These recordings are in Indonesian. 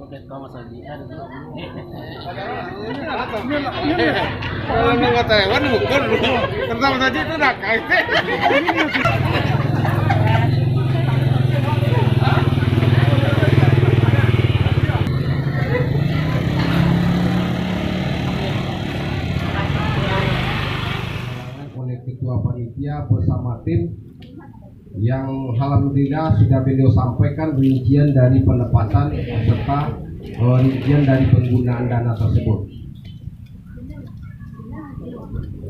update kau masajian. Kalau nggak Taiwan bukan pertama saja itu dah kait. Oleh ketua panitia bersama tim yang alhamdulillah sudah beliau sampaikan rincian dari pendapatan serta rincian dari penggunaan dana tersebut.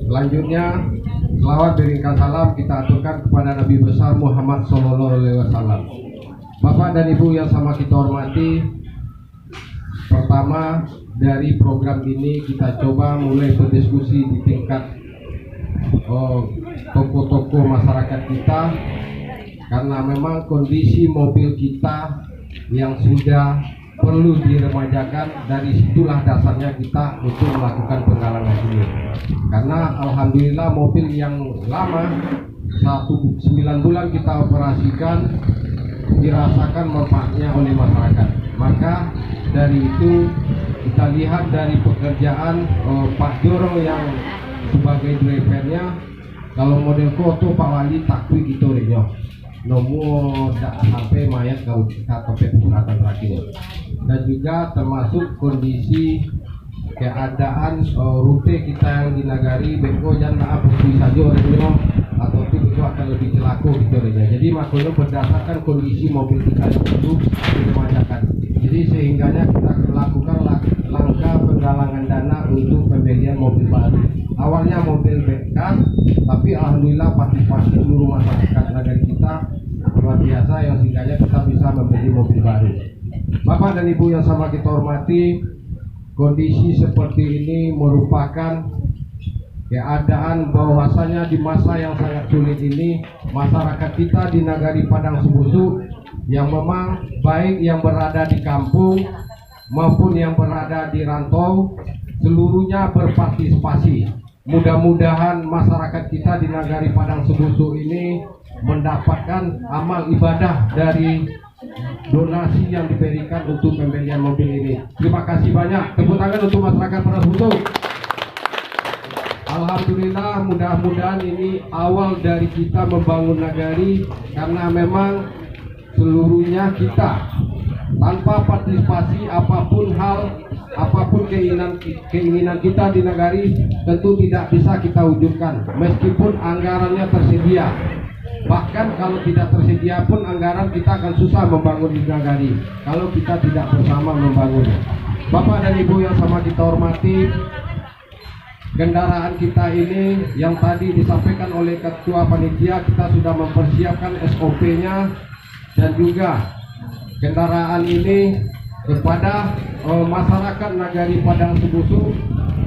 Selanjutnya, selawat berikan salam kita aturkan kepada Nabi besar Muhammad SAW. Bapak dan Ibu yang sama kita hormati, pertama dari program ini kita coba mulai berdiskusi di tingkat toko-toko masyarakat kita, karena memang kondisi mobil kita yang sudah perlu diremajakan. Dari situlah dasarnya kita untuk melakukan penggalangan ini, karena alhamdulillah mobil yang lama 9 bulan kita operasikan dirasakan manfaatnya oleh masyarakat. Maka dari itu kita lihat dari pekerjaan Pak Jorong yang sebagai drivernya, kalau model koto Pak Wali takwi gitu renyok nomor tak sampai mayat kau KTP persyaratan terakhir, dan juga termasuk kondisi keadaan rute kita yang di Nagari Beko jangan bukti saja renyok atau itu akan lebih celaka gitu renyok. Jadi makanya berdasarkan kondisi mobil kita itu diremajakan. Jadi sehingganya kita lakukan langkah penggalangan dana untuk pembelian mobil baru. Awalnya mobil bekas, tapi alhamdulillah partisipasi seluruh masyarakat negara kita luar biasa, yang sehingga kita bisa membeli mobil baru. Bapak dan Ibu yang sama kita hormati, kondisi seperti ini merupakan keadaan bahwasanya di masa yang sangat sulit ini, masyarakat kita di Nagari Padang Subusu yang memang baik yang berada di kampung maupun yang berada di rantau, seluruhnya berpartisipasi. Mudah-mudahan masyarakat kita di Nagari Padang Subusu ini mendapatkan amal ibadah dari donasi yang diberikan untuk pembelian mobil ini. Terima kasih banyak. Tepuk tangan untuk masyarakat Padang Subusu. Alhamdulillah, mudah-mudahan ini awal dari kita membangun Nagari, karena memang seluruhnya kita tanpa partisipasi apapun hal, apapun keinginan kita di Nagari tentu tidak bisa kita wujudkan meskipun anggarannya tersedia. Bahkan kalau tidak tersedia pun anggaran, kita akan susah membangun di Nagari kalau kita tidak bersama membangun. Bapak dan Ibu yang sama kita hormati, kendaraan kita ini yang tadi disampaikan oleh ketua panitia, kita sudah mempersiapkan SOP-nya, dan juga kendaraan ini kepada masyarakat Nagari Padang Subusu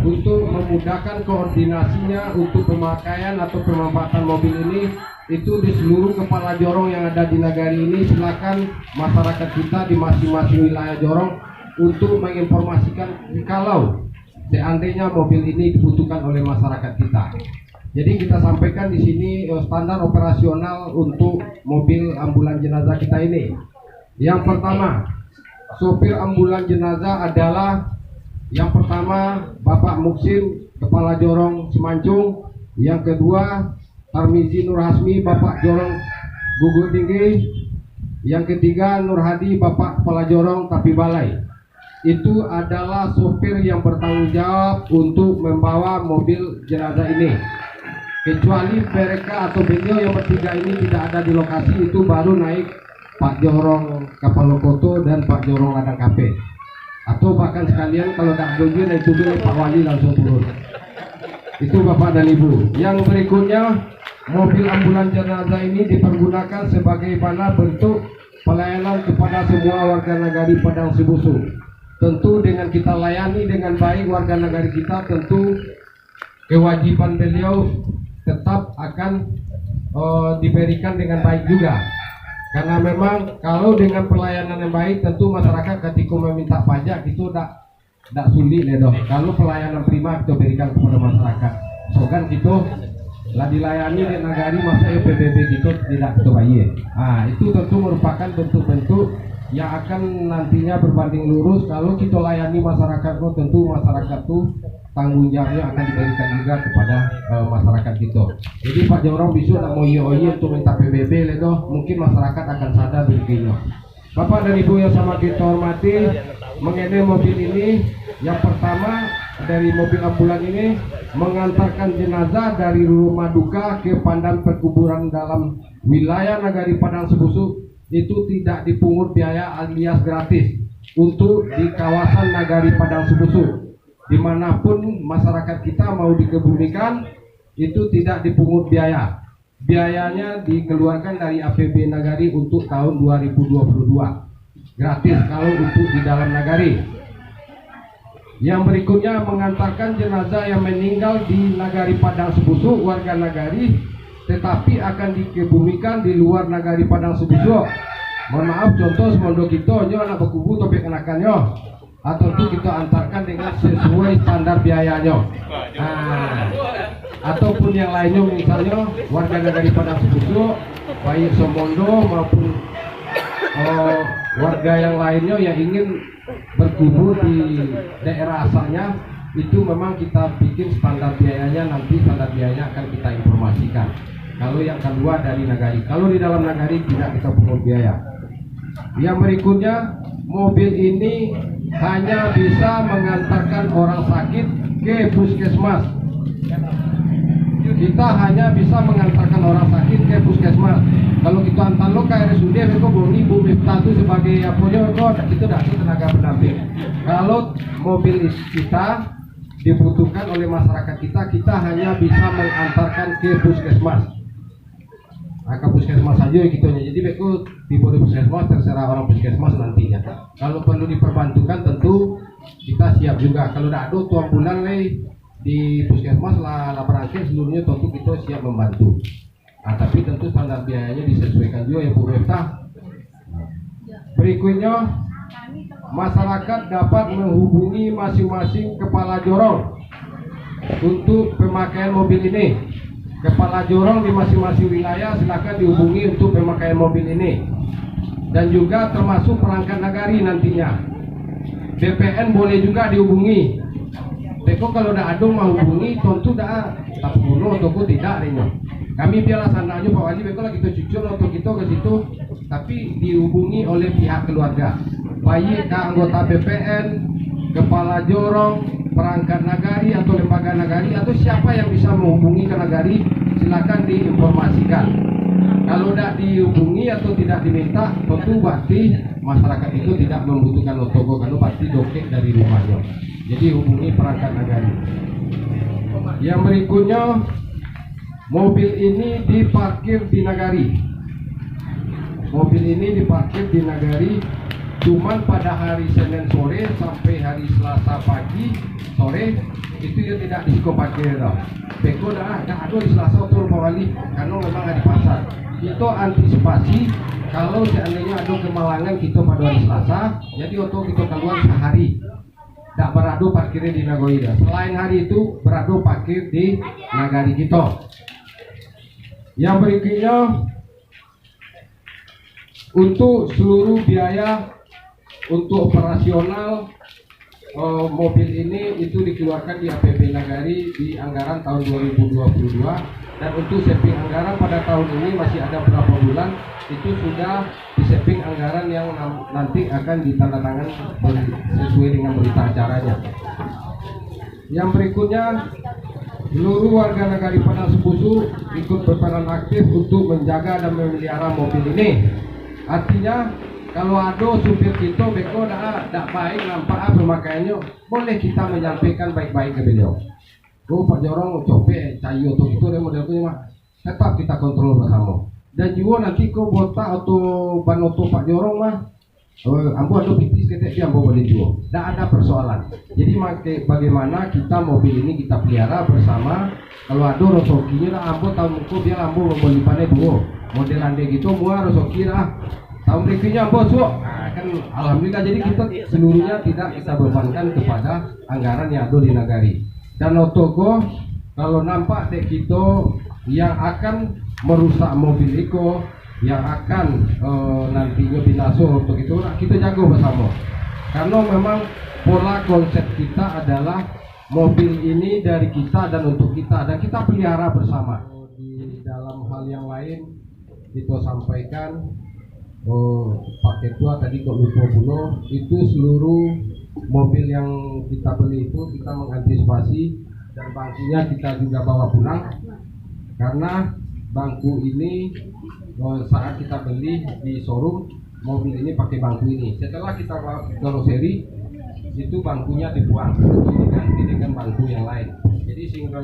untuk memudahkan koordinasinya untuk pemakaian atau pemanfaatan mobil ini. Itu di seluruh kepala jorong yang ada di Nagari ini, silakan masyarakat kita di masing-masing wilayah jorong untuk menginformasikan kalau seandainya mobil ini dibutuhkan oleh masyarakat kita. Jadi kita sampaikan di sini standar operasional untuk mobil ambulan jenazah kita ini. Yang pertama, sopir ambulan jenazah adalah yang pertama Bapak Muksin, Kepala Jorong Semancung. Yang kedua Tarmizi Nur Hasmi, Bapak Jorong Gugur Tinggi. Yang ketiga Nur Hadi, Bapak Kepala Jorong Tapi Balai. Itu adalah sopir yang bertanggung jawab untuk membawa mobil jenazah ini. Kecuali mereka atau beliau yang bertiga ini tidak ada di lokasi, itu baru naik Pak Jorong Kapalokoto dan Pak Jorong Ladang Kape, atau bahkan sekalian kalau tak dulu naik mobil Pak Wali langsung turun. Itu Bapak dan Ibu. Yang berikutnya, mobil ambulan jenazah ini dipergunakan sebagai bentuk pelayanan kepada semua warga Nagari Padang Subusu. Tentu dengan kita layani dengan baik warga Nagari kita, tentu kewajiban beliau tetap akan diberikan dengan baik juga. Karena memang kalau dengan pelayanan yang baik, tentu masyarakat ketika meminta pajak itu tidak sulit ya dong. Kalau pelayanan prima kita berikan kepada masyarakat, so kan gitu lah dilayani di Nagari, masa PBB gitu tidak kita bayar. Itu tentu merupakan bentuk-bentuk yang akan nantinya berbanding lurus. Kalau kita layani masyarakat, tentu masyarakat tuh tanggung jawabnya akan diberikan juga kepada masyarakat kita. Jadi Pak Jorong besok nak mau iya untuk minta PBB ledo, mungkin masyarakat akan sadar begini. Bapak dan Ibu yang sama kita hormati, mengenai mobil ini, yang pertama dari mobil ambulan ini mengantarkan jenazah dari rumah duka ke Pandan Perkuburan dalam wilayah Nagari Padang Sebusuk. Itu tidak dipungut biaya alias gratis untuk di kawasan Nagari Padang Sebusuk. Dimanapun masyarakat kita mau dikebumikan, itu tidak dipungut biaya. Biayanya dikeluarkan dari APB Nagari untuk tahun 2022. Gratis kalau untuk di dalam Nagari. Yang berikutnya mengantarkan jenazah yang meninggal di Nagari Padang Sebusuk, warga Nagari, tetapi akan dikebumikan di luar Nagari Padang Sebusuk. Mohon maaf, contoh semondo kita nyo anak berkubu topik kenakannya, atau itu kita antarkan dengan sesuai standar biayanya. Ataupun yang lainnya, misalnya warga Nagari Padang Sebusuk, baik semondo maupun warga yang lainnya yang ingin berkubur di daerah asalnya, itu memang kita bikin standar biayanya, nanti standar biayanya akan kita informasikan. Kalau yang keluar dari Nagari, kalau di dalam Nagari tidak kita pungut biaya. Yang berikutnya, mobil ini hanya bisa mengantarkan orang sakit ke puskesmas. Kita hanya bisa mengantarkan orang sakit ke puskesmas. Kalau kita antar lo ke RSUD, mereka boleh Bu Miftah itu sebagai apa-nya, itu tidak tenaga pendamping. Kalau mobil kita dibutuhkan oleh masyarakat kita hanya bisa mengantarkan ke puskesmas. Ke puskesmas saja gitu. Jadi beku di puskesmas terserah orang puskesmas nantinya. Kalau perlu diperbantukan tentu kita siap juga. Kalau tidak ada tuan bulan di puskesmas lah perangkat seluruhnya tentu kita siap membantu. Tapi tentu standar biayanya disesuaikan juga ya Bu Miftah. Berikutnya, masyarakat dapat menghubungi masing-masing kepala jorong untuk pemakaian mobil ini. Kepala jorong di masing-masing wilayah silakan dihubungi untuk pemakaian mobil ini, dan juga termasuk perangkat Nagari nantinya. BPN boleh juga dihubungi. Teko kalau dah ada mau hubungi, tentu dah tak bunuh ataupun tidak ringan. Kami biarlah sana aja Pak Wali, betul kita jujur atau kita ke situ, tapi dihubungi oleh pihak keluarga, baik ke anggota BPN, kepala jorong, perangkat Nagari atau lembaga Nagari, atau siapa yang bisa menghubungi ke Nagari, silakan diinformasikan. Kalau tidak dihubungi atau tidak diminta, tentu berarti masyarakat itu tidak membutuhkan otogo, kalau pasti dokek dari rumahnya. Jadi hubungi perangkat Nagari. Yang berikutnya, mobil ini diparkir di Nagari. Mobil ini diparkir di Nagari cuman pada hari Senin sore sampai hari Selasa pagi sore itu dia tidak diskop parkir tau. Beko dah ada di Selasa atau Pak Wali karena memang hari pasar. Itu antisipasi kalau seandainya ada kemalangan kita pada hari Selasa, jadi oto kita keluar sehari. Tak berado parkirnya di Nagoya. Selain hari itu berado parkir di Nagari kita. Yang berikutnya, untuk seluruh biaya untuk operasional mobil ini itu dikeluarkan di APB Nagari di anggaran tahun 2022, dan untuk saving anggaran pada tahun ini masih ada berapa bulan itu sudah di saving anggaran yang nanti akan ditandatangan sesuai dengan berita acaranya. Yang berikutnya, seluruh warga Nagari Padang Sebusuk ikut berperan aktif untuk menjaga dan memelihara mobil ini. Artinya kalau ada supir kita beko tak baik nampak pemakaiannya, boleh kita menyampaikan baik-baik ke beliau. Oh Pak Jorong copet cayu atau itu dia modelnya mah tetap kita kontrol bersama. Dan juga nanti kau botak atau ban oto Pak Jorong mah ambo ada pitis ketek dia ambo boleh juga. Tak ada persoalan. Jadi bagaimana kita mobil ini kita pelihara bersama. Kalau ada rosokinya lah ambo tahun muko biar ambo membeli pane dua. Model ande gitu mua rosoki lah. Tahun berikutnya bos, kan alhamdulillah jadi kita seluruhnya tidak kita bebankan kepada anggaran yang ada di Nagari. Dan otoko kalau nampak dek kita yang akan merusak mobil iko yang akan nantinya binaso untuk itu kita jago bersama. Karena memang pola konsep kita adalah mobil ini dari kita dan untuk kita, dan kita pelihara bersama. Di dalam hal yang lain kita sampaikan, Pak Ketua tadi kok lupa dulu, itu seluruh mobil yang kita beli itu kita mengantisipasi, dan bangkunya kita juga bawa pulang, karena bangku ini saat kita beli di showroom mobil ini pakai bangku ini. Setelah kita karoseri itu bangkunya dibuang, itu diganti dengan bangku yang lain. Jadi sehingga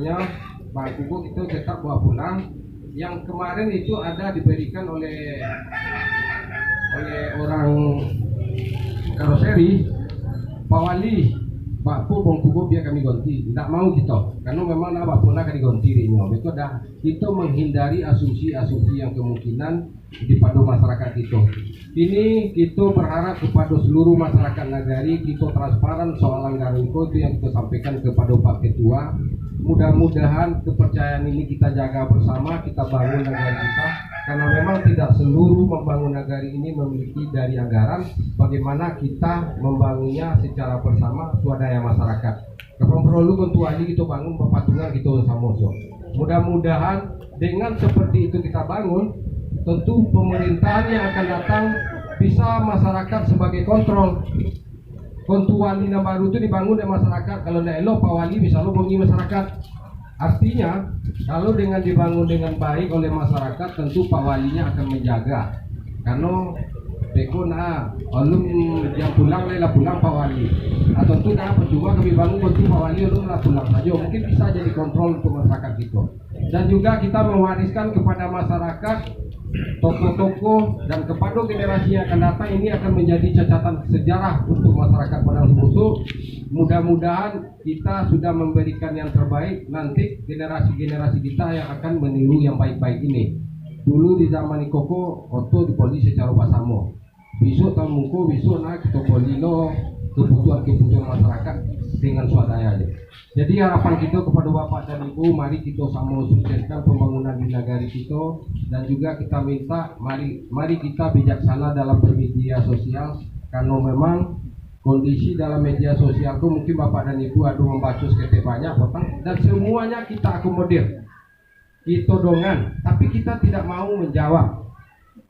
bangku kita tetap bawa pulang. Yang kemarin itu ada diberikan oleh orang karoseri, Pak Wali, Pak Pu bangku biar kami ganti. Tidak mau kita, karena memang nak Pak Pu nak diganti ini. Itu dah kita menghindari asumsi-asumsi yang kemungkinan dipada masyarakat itu. Ini kita berharap kepada seluruh masyarakat nagari kita transparan soal anggaran itu yang kita sampaikan kepada Pak Ketua. Mudah-mudahan kepercayaan ini kita jaga bersama, kita bangun negara kita, karena memang tidak seluruh membangun negara ini memiliki dari anggaran. Bagaimana kita membangunnya secara bersama swadaya masyarakat. Kalau perlu kontuali kita bangun patungan kita sama. Mudah-mudahan dengan seperti itu kita bangun, tentu pemerintahan yang akan datang bisa masyarakat sebagai kontrol. Kontuali yang baru itu dibangun oleh masyarakat. Kalau tidak elok, Pak Wali bisa lobongi masyarakat. Artinya kalau dengan dibangun dengan baik oleh masyarakat, tentu Pak Walinya akan menjaga. Karena beko alum yang pulang lah pulang Pak Wali. Atau tentu percuma kami bangun tentu Pak Wali alum lah pulang saja. Mungkin bisa jadi kontrol untuk masyarakat itu. Dan juga kita mewariskan kepada masyarakat, toko-toko, dan kepada generasi yang akan datang, ini akan menjadi catatan sejarah untuk masyarakat Padang Subusu. Mudah-mudahan kita sudah memberikan yang terbaik, nanti generasi-generasi kita yang akan meniru yang baik-baik ini. Dulu di zaman Koko, oto dipoli secara basamo. Besok tahun muko, besok nak kita polino kebutuhan masyarakat dengan swadaya. Jadi harapan kita kepada Bapak dan Ibu, mari kita sama sukseskan pembangunan di negara kita, dan juga kita minta mari kita bijaksana dalam bermedia sosial, karena memang kondisi dalam media sosial itu mungkin Bapak dan Ibu ada membaca seketik banyak dan semuanya kita akomodir, kita dongan, tapi kita tidak mau menjawab.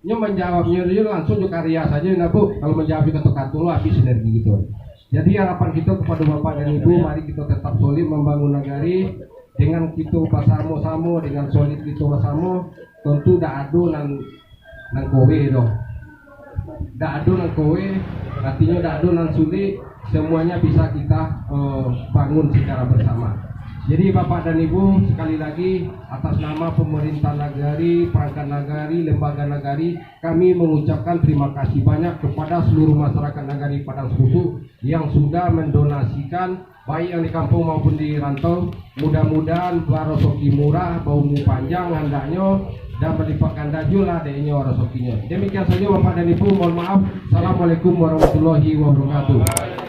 Menjawabnya langsung ke karya saja, nah Bu, kalau menjawab kata-kata lo habis sinergi gitu. Jadi harapan kita kepada Bapak dan Ibu, mari kita tetap solid membangun negari dengan kita bersama-sama, dengan solid kita bersama. Tentu dak ado nang kowe dong, dak ado nang kowe, artinya dak ado nang sulit, semuanya bisa kita bangun secara bersama. Jadi Bapak dan Ibu, sekali lagi atas nama pemerintah nagari, perangkat nagari, lembaga nagari, kami mengucapkan terima kasih banyak kepada seluruh masyarakat nagari Padang Subusu yang sudah mendonasikan, baik yang di kampung maupun di rantau. Mudah-mudahan barosoki murah, baumu panjang hendaknya, dan berlipat ganda jumlah adanya rosokinya. Demikian saja Bapak dan Ibu, mohon maaf. Assalamualaikum warahmatullahi wabarakatuh.